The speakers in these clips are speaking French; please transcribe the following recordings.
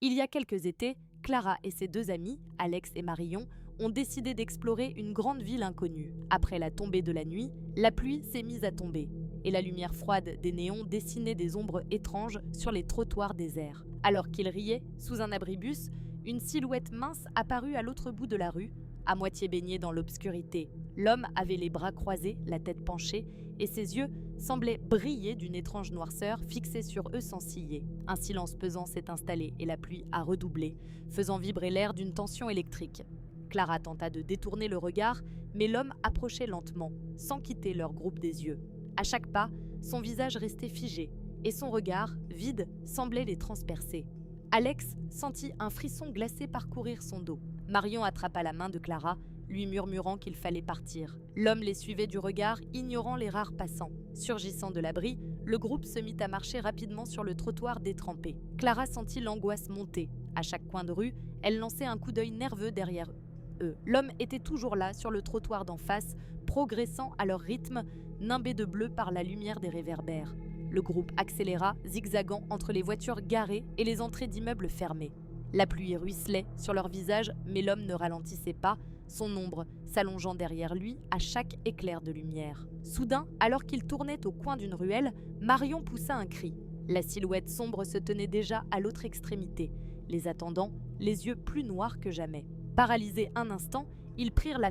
Il y a quelques étés, Clara et ses deux amis, Alex et Marion, ont décidé d'explorer une grande ville inconnue. Après la tombée de la nuit, la pluie s'est mise à tomber et la lumière froide des néons dessinait des ombres étranges sur les trottoirs déserts. Alors qu'ils riaient, sous un abribus, une silhouette mince apparut à l'autre bout de la rue, à moitié baignée dans l'obscurité. L'homme avait les bras croisés, la tête penchée, et ses yeux semblaient briller d'une étrange noirceur fixée sur eux sans ciller. Un silence pesant s'est installé et la pluie a redoublé, faisant vibrer l'air d'une tension électrique. Clara tenta de détourner le regard, mais l'homme approchait lentement, sans quitter leur groupe des yeux. À chaque pas, son visage restait figé, et son regard, vide, semblait les transpercer. Alex sentit un frisson glacé parcourir son dos. Marion attrapa la main de Clara, lui murmurant qu'il fallait partir. L'homme les suivait du regard, ignorant les rares passants. Surgissant de l'abri, le groupe se mit à marcher rapidement sur le trottoir détrempé. Clara sentit l'angoisse monter. À chaque coin de rue, elle lançait un coup d'œil nerveux derrière eux. L'homme était toujours là, sur le trottoir d'en face, progressant à leur rythme, nimbé de bleu par la lumière des réverbères. Le groupe accéléra, zigzagant entre les voitures garées et les entrées d'immeubles fermés. La pluie ruisselait sur leur visage, mais l'homme ne ralentissait pas, son ombre s'allongeant derrière lui à chaque éclair de lumière. Soudain, alors qu'il tournait au coin d'une ruelle, Marion poussa un cri. La silhouette sombre se tenait déjà à l'autre extrémité, les attendant, les yeux plus noirs que jamais. Paralysés un instant, ils prirent la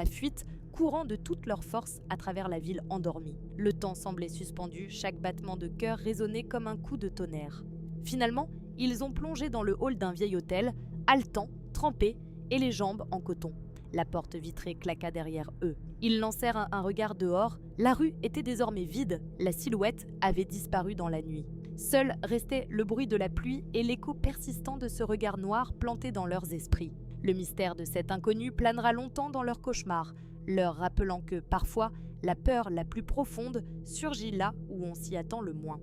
fuite, courant de toute leur force à travers la ville endormie. Le temps semblait suspendu, chaque battement de cœur résonnait comme un coup de tonnerre. Finalement, ils ont plongé dans le hall d'un vieil hôtel, haletants, trempés et les jambes en coton. La porte vitrée claqua derrière eux. Ils lancèrent un regard dehors. La rue était désormais vide. La silhouette avait disparu dans la nuit. Seul restait le bruit de la pluie et l'écho persistant de ce regard noir planté dans leurs esprits. Le mystère de cet inconnu planera longtemps dans leurs cauchemars, leur rappelant que, parfois, la peur la plus profonde surgit là où on s'y attend le moins.